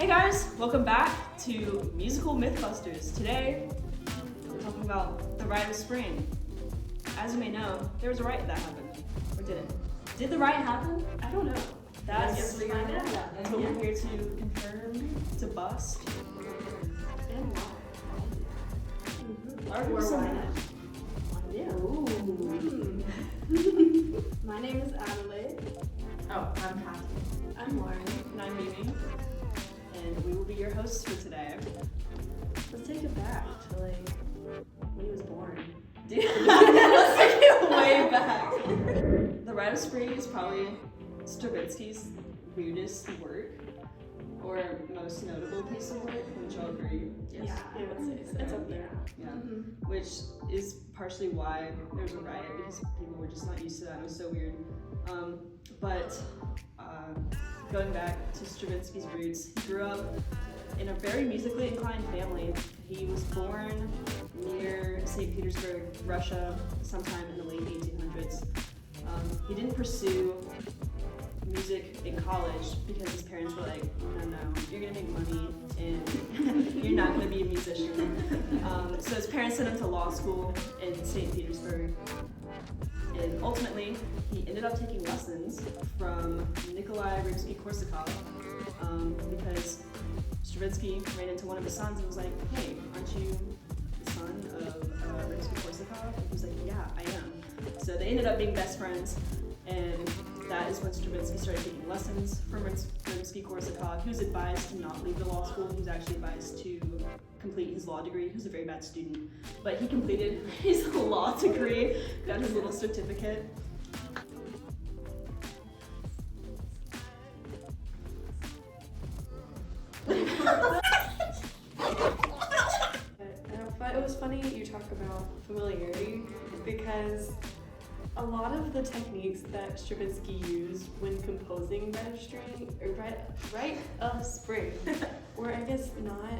Hey guys, welcome back to Musical Mythbusters. Today, we're talking about the Rite of Spring. As you may know, there was a riot that happened. Or did it? Did the riot happen? I don't know. That's what we're here to confirm, to bust. And why. My name is Adelaide. Oh, I'm Kathy. I'm Lauren. And I'm Mimi. And we will be your hosts for today. Let's take it back to like when he was born. Dude, let's take it way back. The Rite of Spring is probably Stravinsky's weirdest work, or most notable piece of work. Would y'all agree? Yes. Yeah, I would say so. It's up there. Yeah, which is partially why there's a riot, because people were just not used to that. It was so weird. But going back to Stravinsky's roots, he grew up in a very musically inclined family. He was born near St. Petersburg, Russia, sometime in the late 1800s. He didn't pursue music in college because his parents were like, no, you're gonna make money and you're not gonna be a musician. So his parents sent him to law school in St. Petersburg. And ultimately, he ended up taking lessons from Nikolai Rimsky-Korsakov because Stravinsky ran into one of his sons and was like, hey, aren't you the son of Rimsky-Korsakov? And he was like, yeah, I am. So they ended up being best friends, and that is when Stravinsky started taking lessons from Rimsky-Korsakov. He was advised to not leave the law school. He was actually advised to complete his law degree. He was a very bad student, but he completed his law degree, got his little certificate. But it was funny you talk about familiarity, because a lot of the techniques that Stravinsky used when composing Rite of Spring were, I guess, not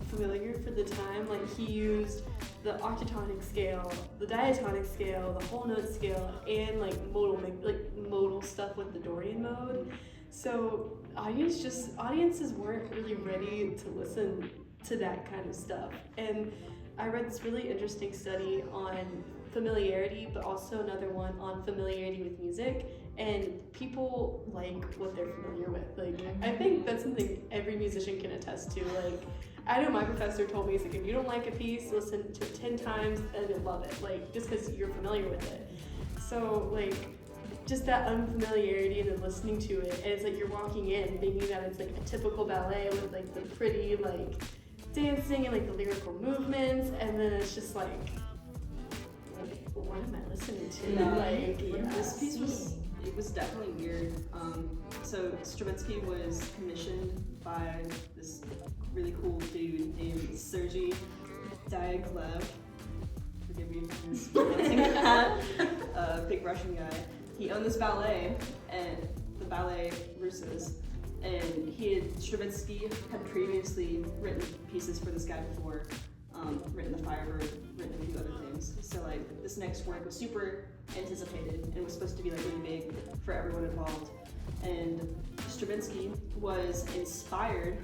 familiar for the time. Like, he used the octatonic scale, the diatonic scale, the whole note scale, and like modal stuff with the Dorian mode. So audiences weren't really ready to listen to that kind of stuff. And I read this really interesting study on familiarity, but also another one on familiarity with music, and people like what they're familiar with. Like, I think that's something every musician can attest to. Like, I know my professor told me, he's like, if you don't like a piece, listen to it 10 times and you'll love it, like, just because you're familiar with it. So, like, just that unfamiliarity and then listening to it, and it's like you're walking in thinking that it's like a typical ballet with like the pretty like dancing and like the lyrical movements, and then it's just like, what am I listening to? This piece was definitely weird. So Stravinsky was commissioned by this really cool dude named Sergei Diaghilev. Forgive me for mispronouncing that. Big Russian guy. He owned this ballet, and the ballet Russes. And Stravinsky had previously written pieces for this guy before, written The Firebird, written a few other things. So like, this next work was super anticipated and was supposed to be like really big for everyone involved. And Stravinsky was inspired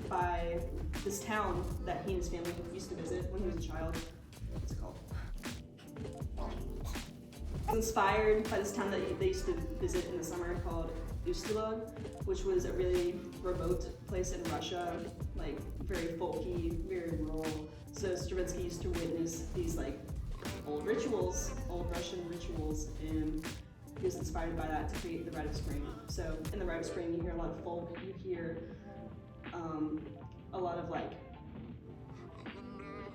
by this town that he and his family used to visit when he was a child. What's it called? Inspired by this town that they used to visit in the summer called Ustila, which was a really remote place in Russia, like very folky, very rural. So Stravinsky used to witness these like old Russian rituals, and he was inspired by that to create the Rite of Spring. So in the Rite of Spring, you hear a lot of folk, you hear a lot of like,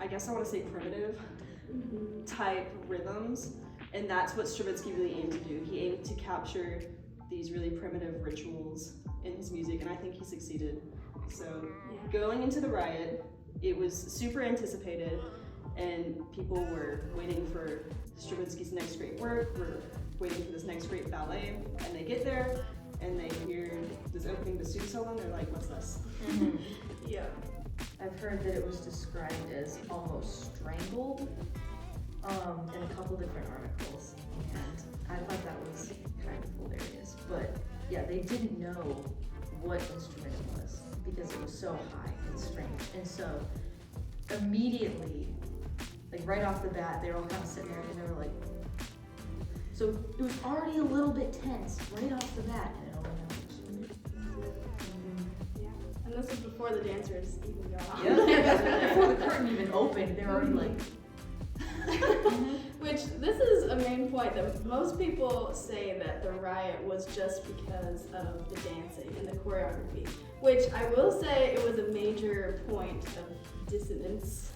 I guess I want to say primitive type rhythms, and that's what Stravinsky really aimed to do. He aimed to capture these really primitive rituals in his music, and I think he succeeded. So going into the riot, it was super anticipated, and people were waiting for Stravinsky's next great work, were waiting for this next great ballet, and they get there, and they hear this opening bassoon solo, and they're like, what's this? Yeah. I've heard that it was described as almost strangled in a couple different articles, and I thought that was kind of hilarious. But yeah, they didn't know what instrument it was because it was so high and strange. And so immediately, like right off the bat, they were all kind of sitting there and they were like, so it was already a little bit tense right off the bat, and it all went out. Yeah, and this was before the dancers even got on. Yeah, before the curtain even opened, they're already like. Which, this is a main point that most people say that the riot was just because of the dancing and the choreography, which I will say it was a major point of dissonance.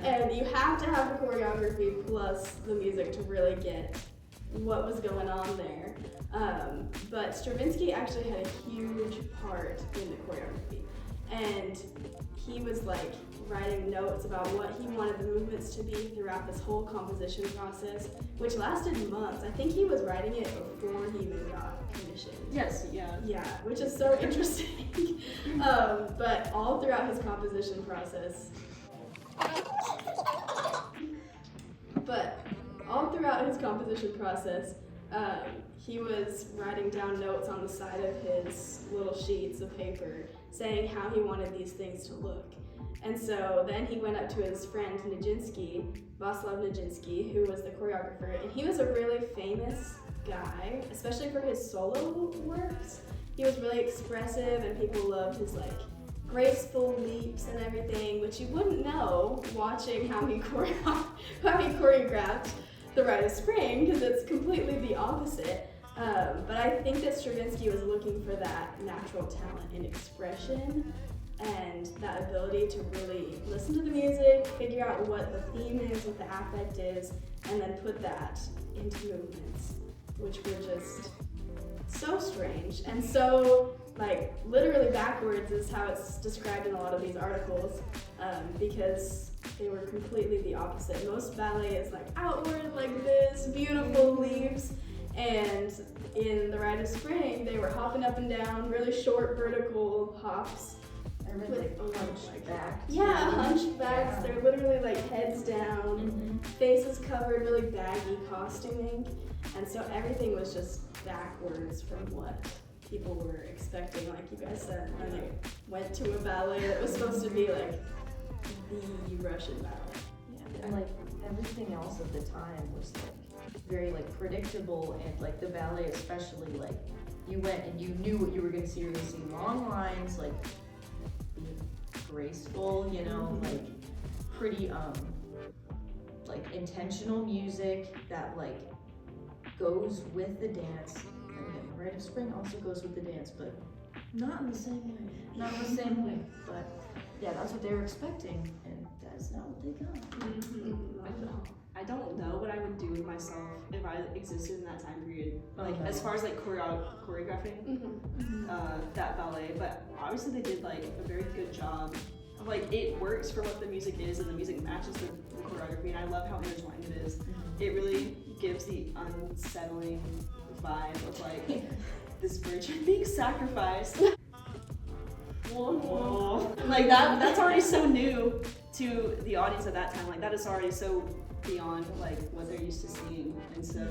And you have to have the choreography plus the music to really get what was going on there. But Stravinsky actually had a huge part in the choreography. And he was like writing notes about what he wanted the movements to be throughout this whole composition process, which lasted months. I think he was writing it before he even got commissioned. Yes, yeah. Yeah, which is so interesting. But all throughout his composition process, he was writing down notes on the side of his little sheets of paper saying how he wanted these things to look. And so then he went up to his friend Nijinsky, Václav Nijinsky, who was the choreographer, and he was a really famous guy, especially for his solo works. He was really expressive and people loved his like graceful leaps and everything, which you wouldn't know watching how he choreographed the Rite of Spring, because it's completely the opposite. But I think that Stravinsky was looking for that natural talent in expression and that ability to really listen to the music, figure out what the theme is, what the affect is, and then put that into movements, which were just so strange and so like literally backwards is how it's described in a lot of these articles, because they were completely the opposite. Most ballet is like outward like this, beautiful leaps, and in the Rite of Spring they were hopping up and down, really short vertical hops. I read like hunchback. Yeah, hunchbacks. They're literally like heads down, faces covered, really baggy costuming, and so everything was just backwards from what people were expecting. Like you guys said, when they went to a ballet that was supposed to be like the Russian ballet. Yeah, and like everything else at the time was like very like predictable, and like the ballet especially, like you went and you knew what you were gonna see. You were gonna see long lines, like being graceful, you know, like pretty like intentional music that like goes with the dance. And again, Rite of Spring also goes with the dance, but not in the same way. Not in the same way. But yeah, that's what they were expecting, and that's not what they got. I don't know what I would do with myself if I existed in that time period. Like as far as like choreographing that ballet, but obviously they did like a very good job. Like it works for what the music is, and the music matches the choreography, and I love how intertwined it is. It really gives the unsettling vibe of like this virgin being sacrificed. Whoa. Like that's already so new to the audience at that time. Like that is already so beyond like what they're used to seeing, and so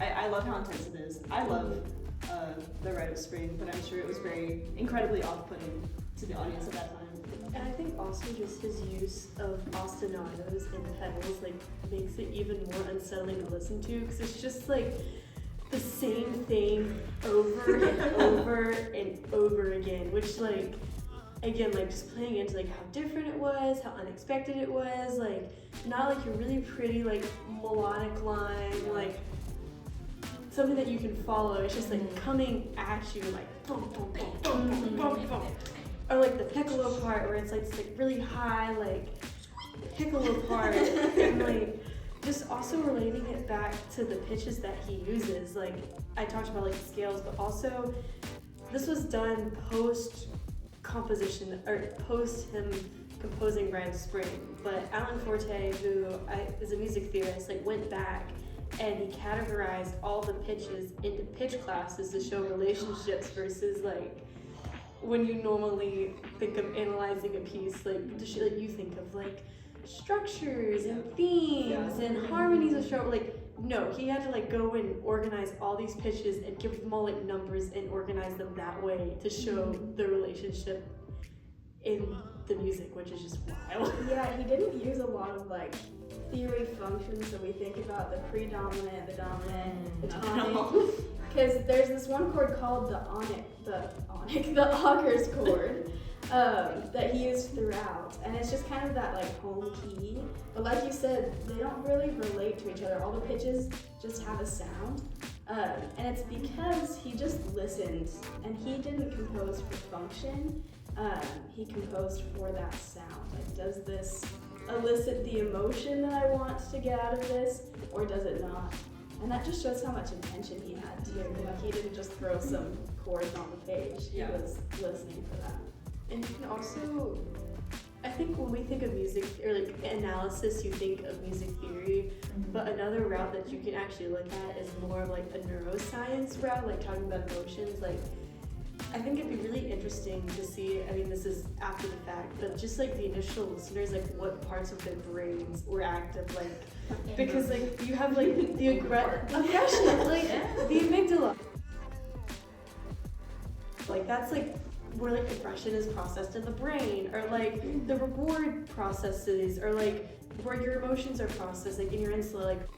I love how intense it is. I love the Rite of Spring, but I'm sure it was very incredibly off-putting to the audience at that time. And I think also just his use of ostinatos and pedals like makes it even more unsettling to listen to, because it's just like the same thing over and over and over again, which like again like just playing into like how different it was, how unexpected it was, like not like a really pretty like melodic line, like something that you can follow. It's just like coming at you like boom, boom, boom, boom, boom, boom, boom. Or like the piccolo part where it's like really high like piccolo part, and like just also relating it back to the pitches that he uses. Like I talked about like the scales, but also this was done post composition or post him composing Rite of Spring. But Alan Forte, who is a music theorist, like went back and he categorized all the pitches into pitch classes to show relationships versus like when you normally think of analyzing a piece, like you think of like structures and themes and harmonies of structure. Like no, he had to like go and organize all these pitches and give them all like numbers and organize them that way to show the relationship in the music, which is just wild. Yeah, he didn't use a lot of like theory functions that we think about, the predominant, the dominant, the tonic. Because there's this one chord called the augurs chord that he used throughout, and it's just kind of that like home key. But like you said, they don't really relate to each other. All the pitches just have a sound, and it's because he just listened, and he didn't compose for function. He composed for that sound. Like, does this elicit the emotion that I want to get out of this, or does it not? And that just shows how much intention he had too. Like, he didn't just throw some chords on the page. He was listening for that. And you can also, I think when we think of music or like analysis, you think of music theory, but another route that you can actually look at is more of like a neuroscience route, like talking about emotions. Like, I think it'd be really interesting to see, I mean, this is after the fact, but just like the initial listeners, like what parts of their brains were active, like, because like you have like the aggression, like the amygdala. Like that's like where like aggression is processed in the brain, or like the reward processes, or like where your emotions are processed, like in your insula, like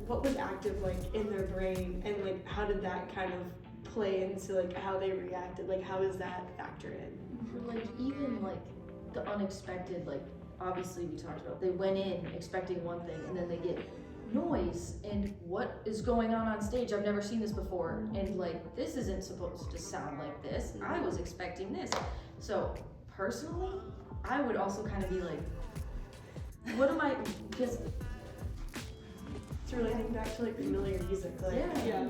what was active like in their brain, and like how did that kind of play into like how they reacted, like how does that factor in? Or like even like the unexpected, like obviously we talked about, they went in expecting one thing and then they get noise and what is going on stage? I've never seen this before, and like this isn't supposed to sound like this. I was expecting this. So personally, I would also kind of be like, what am I, because It's relating back to like familiar music, like yeah.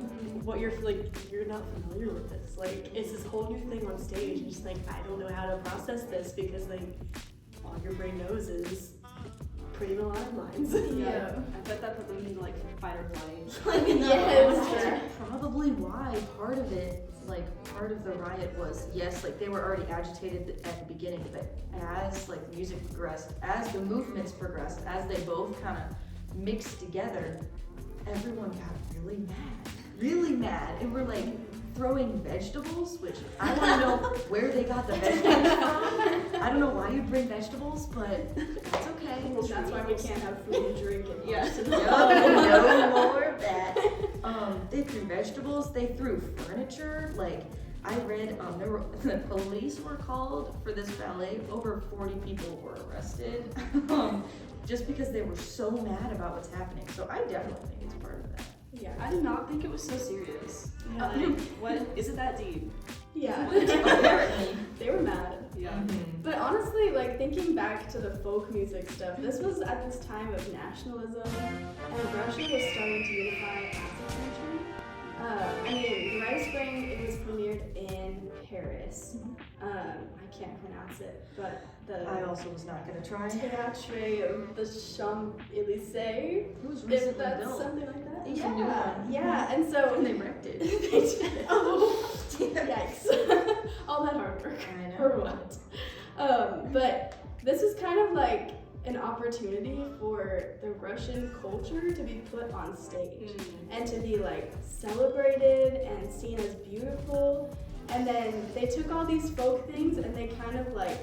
what you're like, you're not familiar with this. Like it's this whole new thing on stage, and just like I don't know how to process this because like all your brain knows is pretty melodic lines. Yeah. I bet that put them in like fight or flight. Like, Yes. that's probably why part of it, like part of the riot was, yes, like they were already agitated at the beginning, but as like music progressed, as the movements progressed, as they both kind of mixed together, everyone got really mad, and we're like throwing vegetables, which I want to know where they got the vegetables from. I don't know why you'd bring vegetables, but that's okay. Well, that's why we can't have food and drink in No more of that. They threw vegetables, they threw furniture. Like I read, the police were called for this ballet. Over 40 people were arrested, just because they were so mad about what's happening. So I definitely think it's part of that. Yeah. I did not think it was so serious. Like, what is it that deep? Yeah. Apparently. They were mad. Yeah. But honestly, like thinking back to the folk music stuff, this was at this time of nationalism, and Russia was starting to unify as a country. I mean, the Rite of Spring, it was premiered in Paris. I can't pronounce it, but I the also was not gonna try. Théâtre of the Champs-Élysées, It was if recently that's built. something like that. It was a new one. Yeah, and so And they wrecked it. oh, yikes! All that hard work. I know. For what? But this is kind of like an opportunity for the Russian culture to be put on stage and to be like celebrated and seen as beautiful. And then they took all these folk things and they kind of like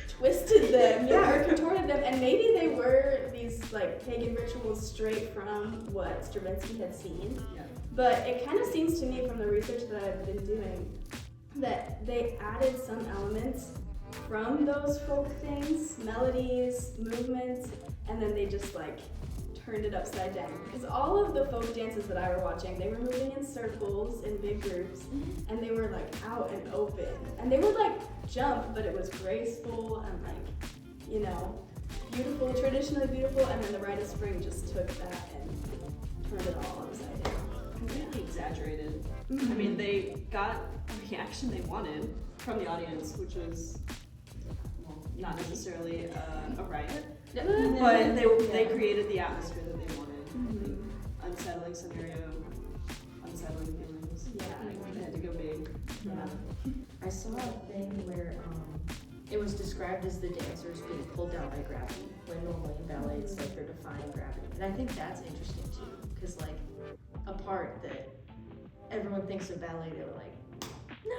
twisted them, or contorted them, and maybe they were these like pagan rituals straight from what Stravinsky had seen. Yeah. But it kind of seems to me from the research that I've been doing that they added some elements from those folk things, melodies, movements, and then they just like turned it upside down. Because all of the folk dances that I were watching, they were moving in circles in big groups, and they were like out and open. And they would like jump, but it was graceful and like, you know, beautiful, traditionally beautiful, and then the Rite of Spring just took that and turned it all upside down. Completely exaggerated. I mean, they got the reaction they wanted from the audience, which was not necessarily a riot, but they created the atmosphere that they wanted. Unsettling scenario, unsettling feelings. Yeah. They had to go big. Yeah. I saw a thing where it was described as the dancers being pulled down by gravity, when normally in ballet it's like they're defying gravity. And I think that's interesting too, because like a part that everyone thinks of ballet, they were like,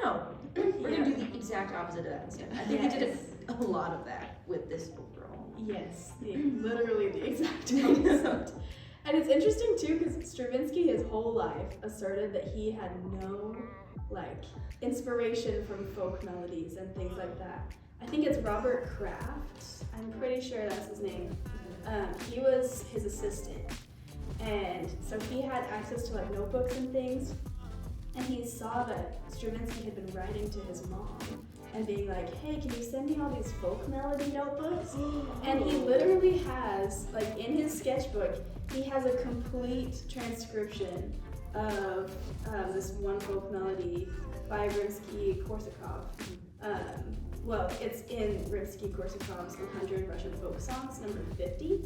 no, we're gonna do the exact opposite of that instead. I think he did a lot of that with this overall. Yes, literally the exact opposite. And it's interesting too, because Stravinsky his whole life asserted that he had no like inspiration from folk melodies and things like that. I think it's Robert Kraft. I'm pretty sure that's his name. He was his assistant, and so he had access to like notebooks and things. And he saw that Stravinsky had been writing to his mom and being like, hey, can you send me all these folk melody notebooks? And he literally has, like in his sketchbook, he has a complete transcription of this one folk melody by Rimsky-Korsakov. Well, it's in Rimsky-Korsakov's 100 Russian Folk Songs, number 50.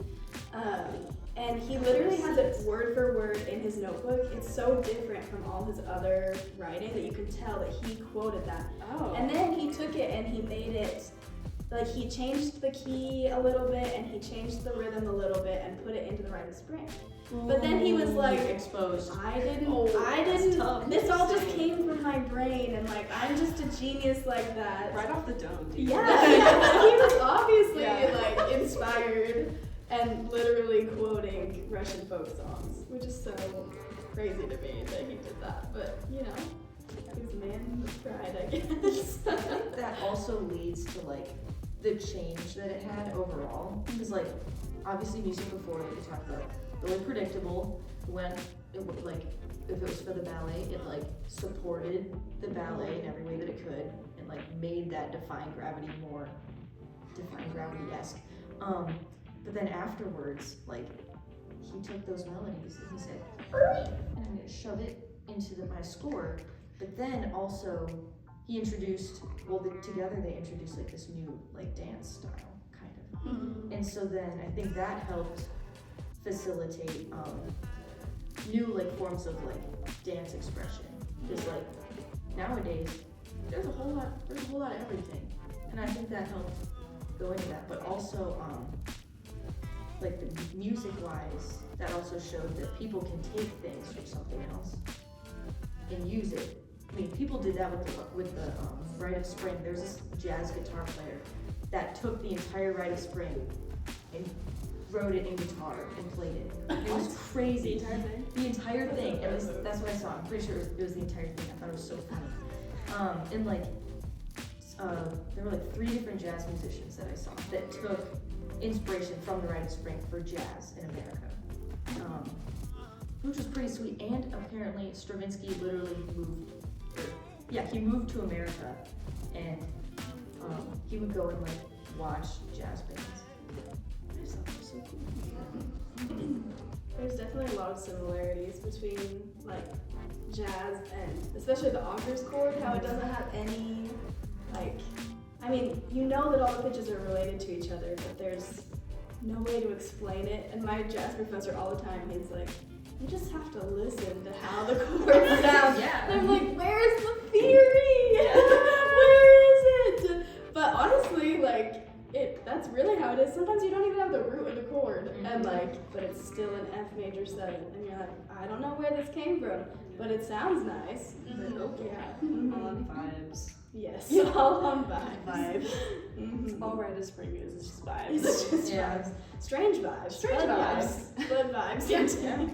And he literally has it word for word in his notebook. It's so different from all his other writing that you can tell that he quoted that. Oh. And then he took it and he made it, like he changed the key a little bit and he changed the rhythm a little bit and put it into the Rite of Spring. But then he was like, exposed. I didn't, tough. this all just came from my brain and like, I'm just a genius like that. Right off the dome, dude. Yeah, he was obviously Yeah. like inspired and literally quoting Russian folk songs, which is so crazy to me that he did that. But you know, he's a man with pride, I guess. I think that also leads to like the change that it had overall. Because like obviously music before, like we talked about, really predictable. When it would like, if it was for the ballet, it like supported the ballet in every way that it could, and like made that defying gravity more defying gravity-esque. But then afterwards, like he took those melodies and he said, and I'm gonna shove it into my score. But then also he introduced, together they introduced like this new like dance style kind of. And so then I think that helped facilitate new like forms of like dance expression. Because like nowadays there's a whole lot of everything. And I think that helped go into that. But also like the music wise, that also showed that people can take things from something else and use it. I mean, people did that with the Rite of Spring. There's this jazz guitar player that took the entire Rite of Spring and wrote it in guitar and played it. It was crazy. The entire thing? The entire thing. At least that's what I saw. I'm pretty sure it was the entire thing. I thought it was so funny. And like, there were like 3 different jazz musicians that I saw that took inspiration from the Rite of Spring for jazz in America, which was pretty sweet. And apparently Stravinsky literally he moved to America, and he would go and like watch jazz bands. I just thought that was so cool. There's definitely a lot of similarities between like jazz and especially the Augers chord, how it doesn't have any like, I mean, you know that all the pitches are related to each other, but there's no way to explain it. And my jazz professor all the time, he's like, you just have to listen to how the chords sound. Yeah. And I'm like, where's the theory? Where is it? But honestly, like, that's really how it is. Sometimes you don't even have the root of the chord, and like, but it's still an F major 7, and you're like, I don't know where this came from, but it sounds nice. All on vibes. Yes, all on vibes. All Rite of Spring is just vibes. It's just Yeah. vibes. Strange vibes. Strange Bud vibes. Bud vibes. Yeah.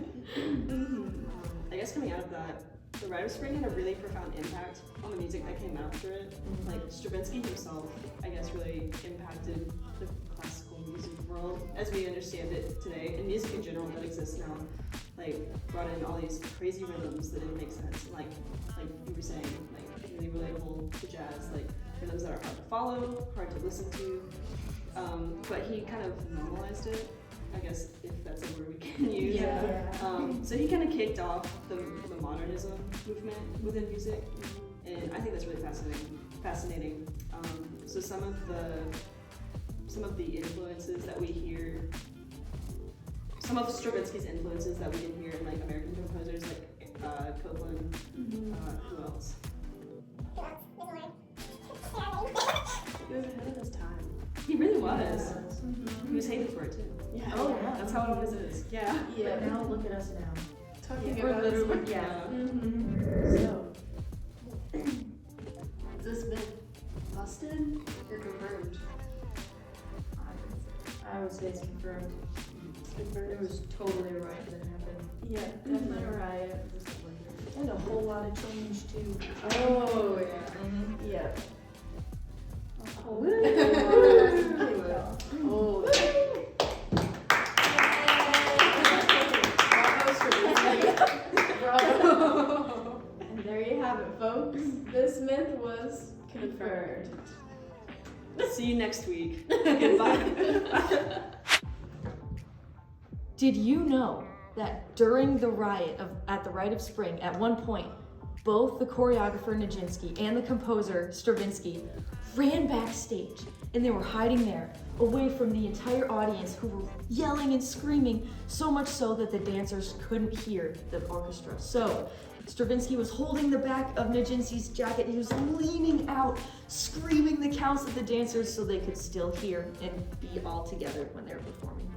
I guess coming out of that, the Rite of Spring had a really profound impact on the music that came after it. Like Stravinsky himself, I guess, really impacted the classical music world as we understand it today, and music in general that exists now. Like brought in all these crazy rhythms that didn't make sense, and like you were saying, like really relatable to jazz, like rhythms that are hard to follow, hard to listen to. But he kind of normalized it, I guess, if that's a word we can use. So he kind of kicked off the modernism movement within music, and I think that's really fascinating. So some of the influences that we hear, some of Stravinsky's influences that we can hear in like American composers like Copland, who else? He was ahead of his how it always is. Yeah. But now look at us now. Talking We're about literally, yeah. So, is this myth busted or confirmed? I would say it's confirmed. It's confirmed. It was totally a riot that happened. Yeah, Definitely a riot. And a whole lot of change too. Oh yeah. Yeah. Oh, Oh. Bravo. And there you have it, folks. This myth was confirmed. See you next week. Goodbye. Did you know that during the riot at the Rite of Spring, at one point, both the choreographer Nijinsky and the composer Stravinsky ran backstage and they were hiding there away from the entire audience who were yelling and screaming, so much so that the dancers couldn't hear the orchestra. So Stravinsky was holding the back of Nijinsky's jacket. He was leaning out, screaming the counts of the dancers so they could still hear and be all together when they were performing.